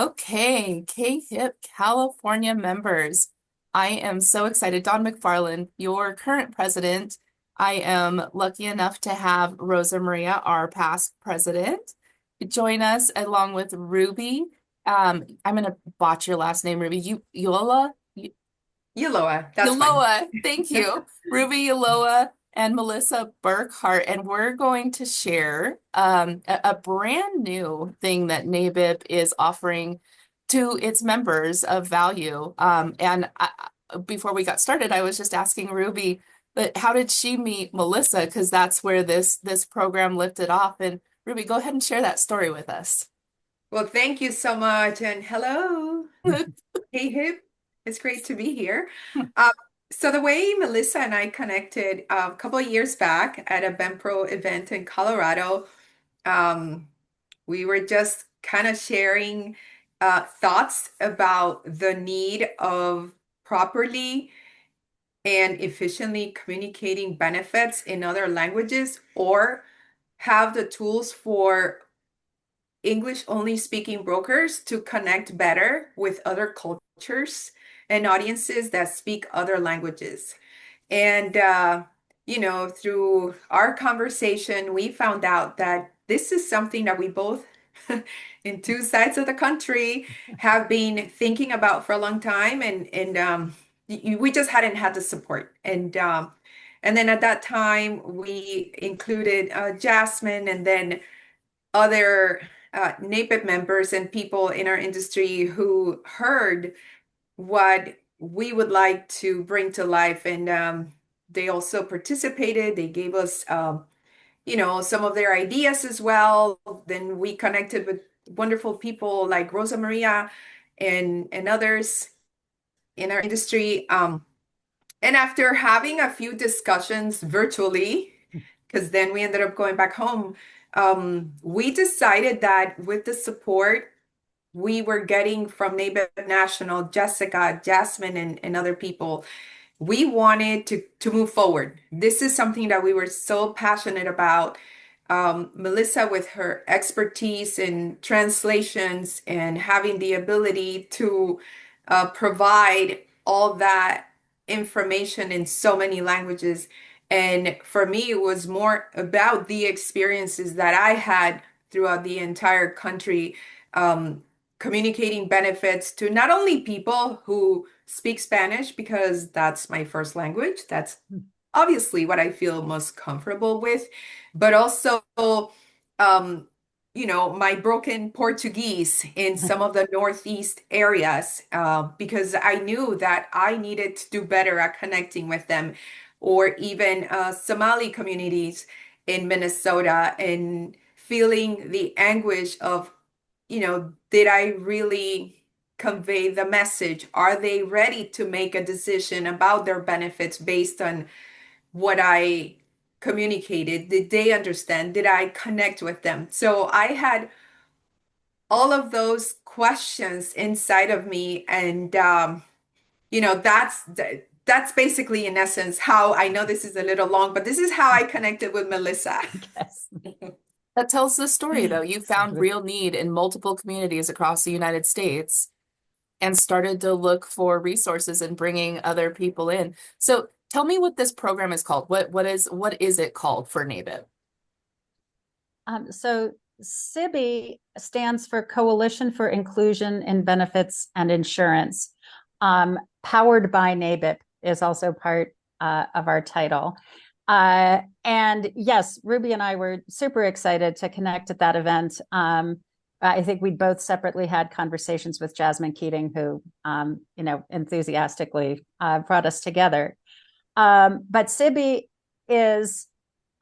Okay, K-HIP California members. I am so excited. Don McFarland, your current president. I am lucky enough to have Rosa Maria, our past president, join us along with Ruby. I'm going to botch your last name, Ruby. Yola? Yoloa, that's fine. Yoloa, thank you. Ruby Yoloa and Melissa Burkhart, and we're going to share a brand new thing that NABIP is offering to its members of value. Before we got started, I was just asking Ruby, but how did she meet Melissa? Because that's where this program lifted off. And Ruby, go ahead and share that story with us. Well, thank you so much, and hello. Hey, Hip. It's great to be here. Uh, so the way Melissa and I connected a couple of years back at a BenPro event in Colorado, um, we were just kind of sharing thoughts about the need of properly and efficiently communicating benefits in other languages or have the tools for English only speaking brokers to connect better with other cultures and audiences that speak other languages. And, through our conversation, we found out that this is something that we both, in two sides of the country, have been thinking about for a long time. We just hadn't had the support. And then at that time, we included Jasmine and then other NAPIP members and people in our industry who heard what we would like to bring to life. And they also participated. They gave us, some of their ideas as well. Then we connected with wonderful people like Rosa Maria and others in our industry. And after having a few discussions virtually, because then we ended up going back home, we decided that with the support we were getting from NABIP National, Jessica, Jasmine, and other people, we wanted to move forward. This is something that we were so passionate about. Melissa, with her expertise in translations and having the ability to provide all that information in so many languages. And for me, it was more about the experiences that I had throughout the entire country, communicating benefits to not only people who speak Spanish, because that's my first language. That's obviously what I feel most comfortable with, but also, um, my broken Portuguese in some of the Northeast areas, because I knew that I needed to do better at connecting with them, or even Somali communities in Minnesota and feeling the anguish of, did I really convey the message? Are they ready to make a decision about their benefits based on what I communicated? Did they understand? Did I connect with them? So I had all of those questions inside of me, and that's basically in essence how I know this is a little long, but this is how I connected with Melissa. Yes. That tells the story, though. You found Exactly. real need in multiple communities across the United States and started to look for resources and bringing other people in. So tell me what this program is called. What is it called for NABIP? So CIBI stands for Coalition for Inclusion in Benefits and Insurance. Powered by NABIP is also part of our title. And yes, Ruby and I were super excited to connect at that event. I think we both separately had conversations with Jasmine Keating, who, enthusiastically brought us together. But CIBI is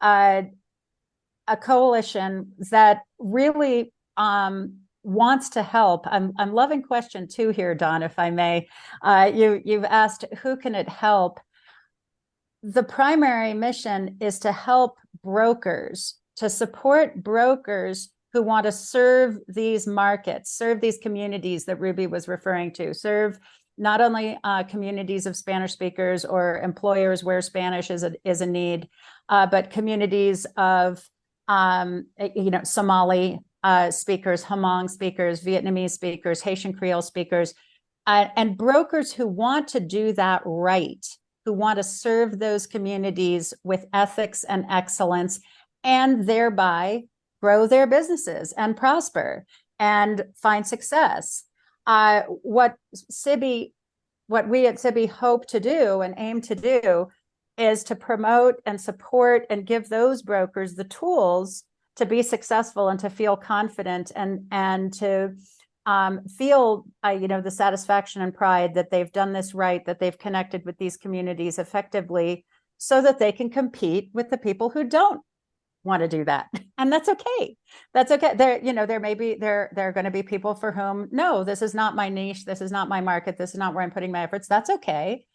a coalition that really wants to help. I'm loving question 2 here, Don, if I may. You've asked who can it help. The primary mission is to help brokers, to support brokers who want to serve these markets, serve these communities that Ruby was referring to, serve not only communities of Spanish speakers or employers where Spanish is a need, but communities of Somali speakers, Hmong speakers, Vietnamese speakers, Haitian Creole speakers, and brokers who want to do that right, who want to serve those communities with ethics and excellence, and thereby grow their businesses and prosper and find success. What we at CIBI hope to do and aim to do is to promote and support and give those brokers the tools to be successful and to feel confident and to feel the satisfaction and pride that they've done this right, that they've connected with these communities effectively, so that they can compete with the people who don't want to do that. And that's okay. That's okay. There are going to be people for whom, no, this is not my niche, this is not my market, this is not where I'm putting my efforts. That's okay.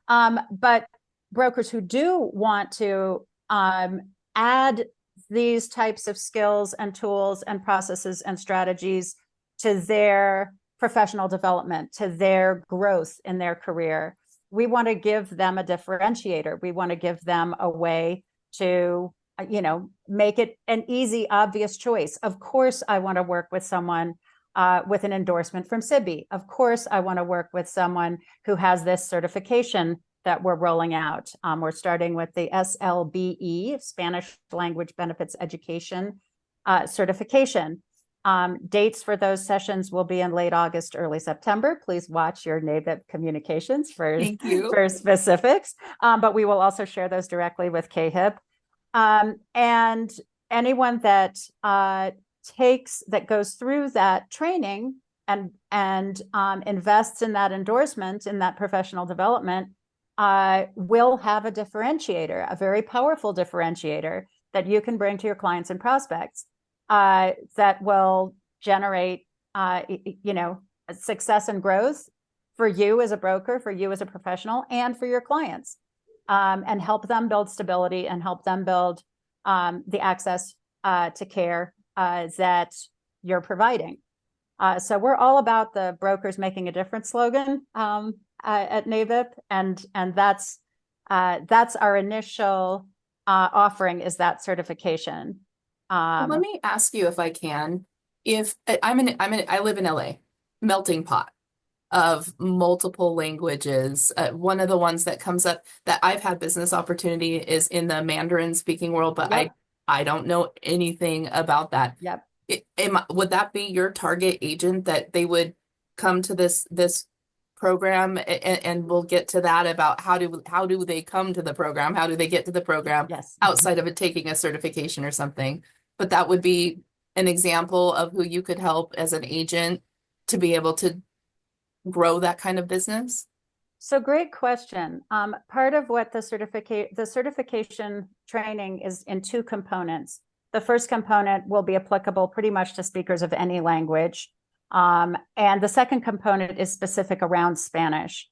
But brokers who do want to add these types of skills and tools and processes and strategies to their professional development, to their growth in their career, we want to give them a differentiator. We want to give them a way to make it an easy, obvious choice. Of course, I want to work with someone with an endorsement from CIBI. Of course, I want to work with someone who has this certification that we're rolling out. We're starting with the SLBE, Spanish Language Benefits Education certification. Dates for those sessions will be in late August, early September. Please watch your NABIP communications for specifics. But we will also share those directly with CAHIP. And anyone that goes through that training and invests in that endorsement, in that professional development, will have a differentiator, a very powerful differentiator that you can bring to your clients and prospects, that will generate success and growth for you as a broker, for you as a professional, and for your clients. And help them build stability and help them build the access to care that you're providing. So we're all about the brokers making a difference slogan at NABIP, and that's our initial offering, is that certification. Let me ask you, if I can, if I live in LA, melting pot of multiple languages. One of the ones that comes up that I've had business opportunity is in the Mandarin speaking world, but Yep. I don't know anything about that. Yep. Would that be your target agent, that they would come to this program, and we'll get to that about how do they come to the program? How do they get to the program? Yes. Outside of it taking a certification or something? But that would be an example of who you could help as an agent to be able to grow that kind of business? So great question. Part of what the certification training is in two components. The first component will be applicable pretty much to speakers of any language. And the second component is specific around Spanish.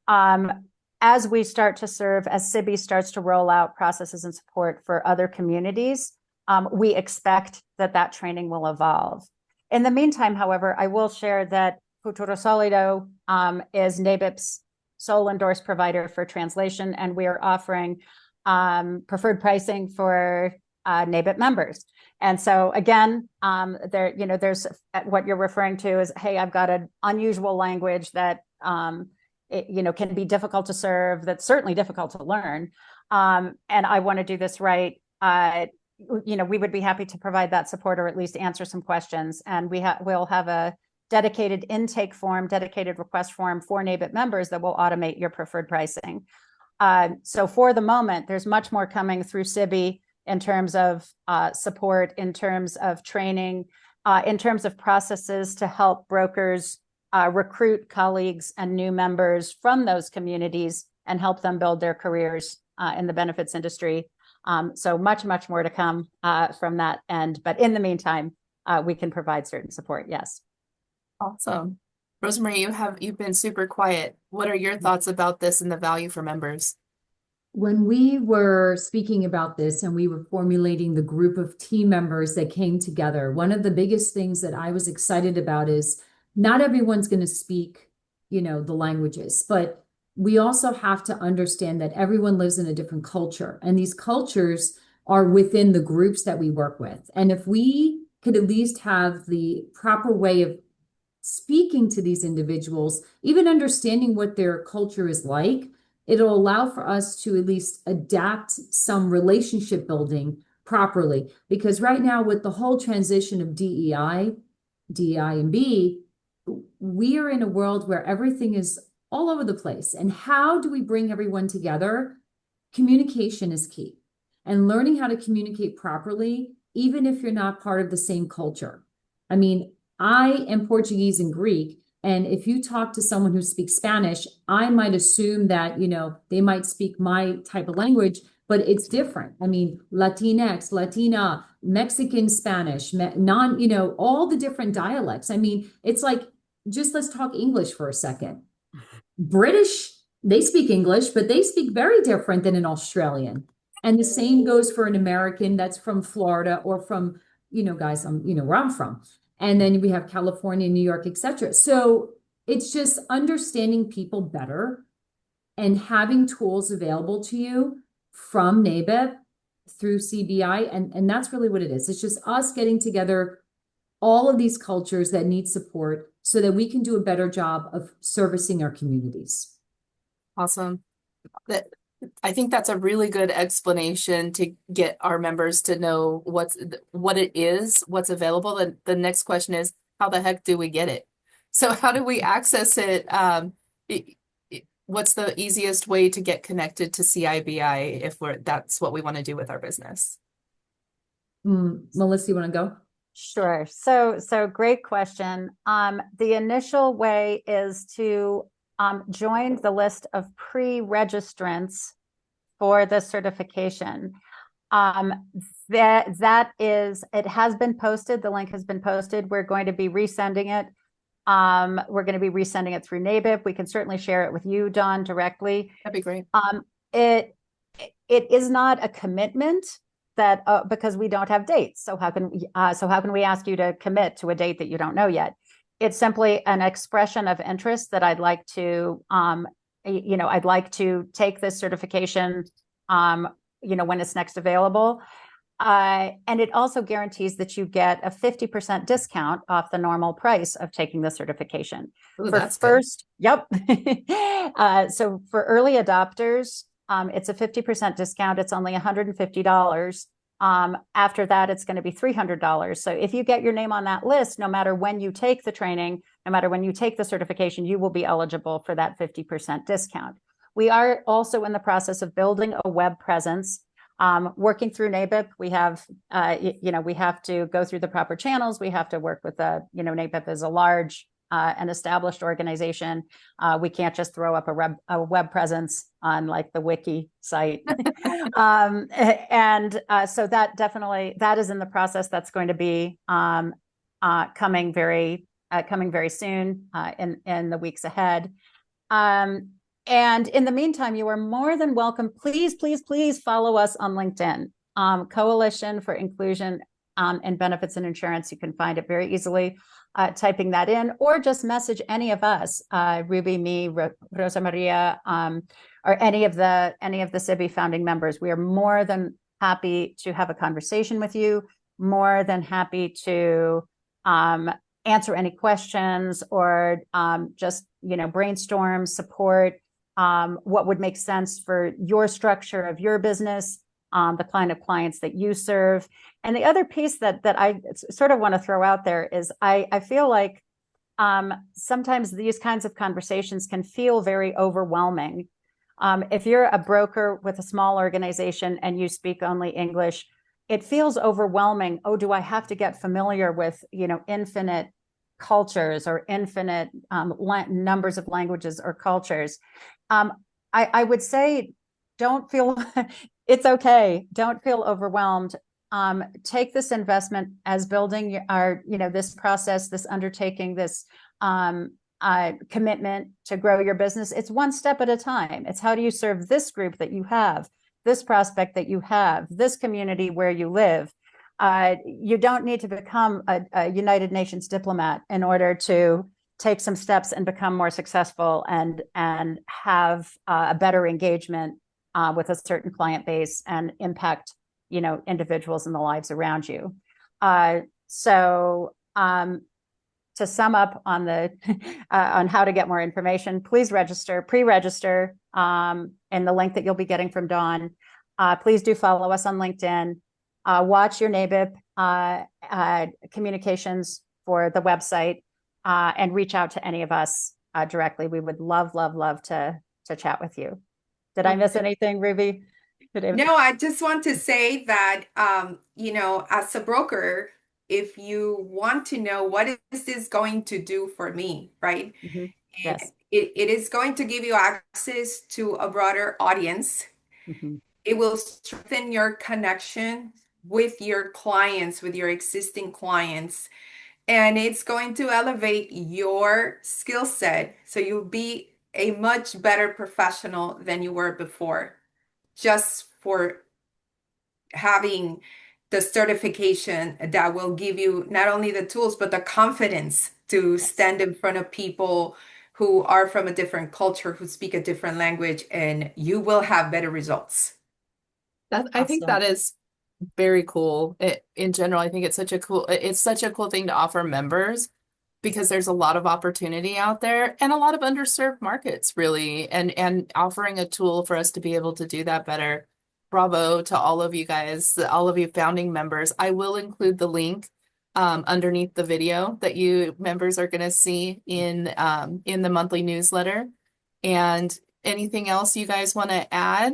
As we start to serve, as CIBI starts to roll out processes and support for other communities, we expect that training will evolve. In the meantime, however, I will share that Futuro Solido is NABIP's sole endorsed provider for translation, and we are offering preferred pricing for NABIP members. And so again, there's what you're referring to is, hey, I've got an unusual language that can be difficult to serve, that's certainly difficult to learn, and I want to do this right. We would be happy to provide that support, or at least answer some questions. And we'll have a dedicated intake form, dedicated request form for NABIP members that will automate your preferred pricing. So for the moment, there's much more coming through CIBI in terms of support, in terms of training, in terms of processes to help brokers recruit colleagues and new members from those communities and help them build their careers in the benefits industry. So much more to come from that end. But in the meantime, we can provide certain support. Yes. Awesome. Rosemary, you've been super quiet. What are your thoughts about this and the value for members? When we were speaking about this and we were formulating the group of team members that came together, one of the biggest things that I was excited about is not everyone's going to speak, the languages, but we also have to understand that everyone lives in a different culture, and these cultures are within the groups that we work with. And if we could at least have the proper way of speaking to these individuals, even understanding what their culture is like, it'll allow for us to at least adapt some relationship building properly. Because right now, with the whole transition of DEI and B, we are in a world where everything is all over the place. And how do we bring everyone together? Communication is key. And learning how to communicate properly, even if you're not part of the same culture. I mean, I am Portuguese and Greek, and if you talk to someone who speaks Spanish, I might assume that, they might speak my type of language, but it's different. I mean, Latinx, Latina, Mexican Spanish, all the different dialects. I mean, it's like, just let's talk English for a second. British, they speak English, but they speak very different than an Australian. And the same goes for an American that's from Florida or from, guys, where I'm from. And then we have California, New York, etc. So it's just understanding people better and having tools available to you from NABIP through CBI. And that's really what it is. It's just us getting together all of these cultures that need support so that we can do a better job of servicing our communities. Awesome. I think that's a really good explanation to get our members to know what it is, what's available. And the next question is, how the heck do we get it? So how do we access it? What's the easiest way to get connected to CIBI if that's what we want to do with our business? Melissa, you want to go? Sure. So great question. The initial way is to join the list of pre-registrants for the certification. That is, it has been posted. The link has been posted. We're going to be resending it. We're going to be resending it through NABIP. We can certainly share it with you, Dawn, directly. That'd be great. It is not a commitment that because we don't have dates. So how can we ask you to commit to a date that you don't know yet? It's simply an expression of interest that I'd like to, I'd like to take this certification, when it's next available. And it also guarantees that you get a 50% discount off the normal price of taking the certification. Ooh, For that's first, good. Yep. So for early adopters, it's a 50% discount. It's only $150. After that, it's going to be $300. So if you get your name on that list, no matter when you take the training, no matter when you take the certification, you will be eligible for that 50% discount. We are also in the process of building a web presence. Working through NABIP, we have, we have to go through the proper channels. We have to work with NABIP is a large and established organization. We can't just throw up a web presence on like the wiki site. So that is in the process. That's going to be coming very soon in the weeks ahead. And in the meantime, you are more than welcome. Please, please, please follow us on LinkedIn, Coalition for Inclusion and Benefits and Insurance. You can find it very easily typing that in, or just message any of us, Ruby, me, Rosa Maria, or any of the CIBI founding members. We are more than happy to have a conversation with you, more than happy to answer any questions or just brainstorm, support what would make sense for your structure of your business, the kind of clients that you serve. And the other piece that I sort of want to throw out there is I feel like sometimes these kinds of conversations can feel very overwhelming. If you're a broker with a small organization and you speak only English, it feels overwhelming. Oh, do I have to get familiar with, infinite cultures or infinite numbers of languages or cultures? I would say, don't feel, it's okay. Don't feel overwhelmed. Take this investment as building this process, this undertaking, this commitment to grow your business. It's one step at a time. It's how do you serve this group that you have, this prospect that you have, this community where you live. You don't need to become a United Nations diplomat in order to take some steps and become more successful and have a better engagement with a certain client base and impact, individuals in the lives around you. So to sum up on the on how to get more information, please pre-register in the link that you'll be getting from Dawn. Please do follow us on LinkedIn. Watch your NABIP communications for the website, and reach out to any of us directly. We would love to chat with you. Did I miss anything, Ruby? No, I just want to say that, as a broker, if you want to know what is this going to do for me, right? Mhm. And Yes. it is going to give you access to a broader audience. Mhm. It will strengthen your connection with your clients, with your existing clients, and it's going to elevate your skill set. So you'll be a much better professional than you were before, just for having the certification that will give you not only the tools, but the confidence to stand in front of people who are from a different culture, who speak a different language, and you will have better results. I think Awesome. that is very cool. In general, I think it's such a cool thing to offer members because there's a lot of opportunity out there and a lot of underserved markets, really, and offering a tool for us to be able to do that better. Bravo to all of you guys, all of you founding members. I will include the link underneath the video that you members are going to see in the monthly newsletter. And anything else you guys want to add?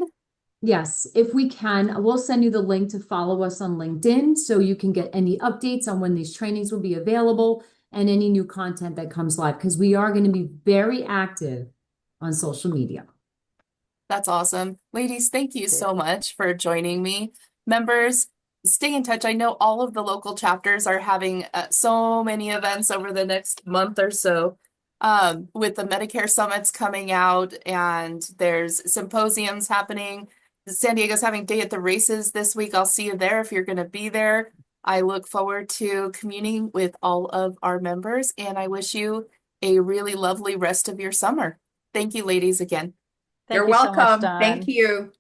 Yes, if we can, we'll send you the link to follow us on LinkedIn so you can get any updates on when these trainings will be available and any new content that comes live, because we are going to be very active on social media. That's awesome. Ladies, thank you so much for joining me. Members, stay in touch. I know all of the local chapters are having so many events over the next month or so, with the Medicare summits coming out, and there's symposiums happening. San Diego's having Day at the Races this week. I'll see you there if you're going to be there. I look forward to communing with all of our members, and I wish you a really lovely rest of your summer. Thank you, ladies, again. You're Thank you so much, welcome. Thank Dawn. you.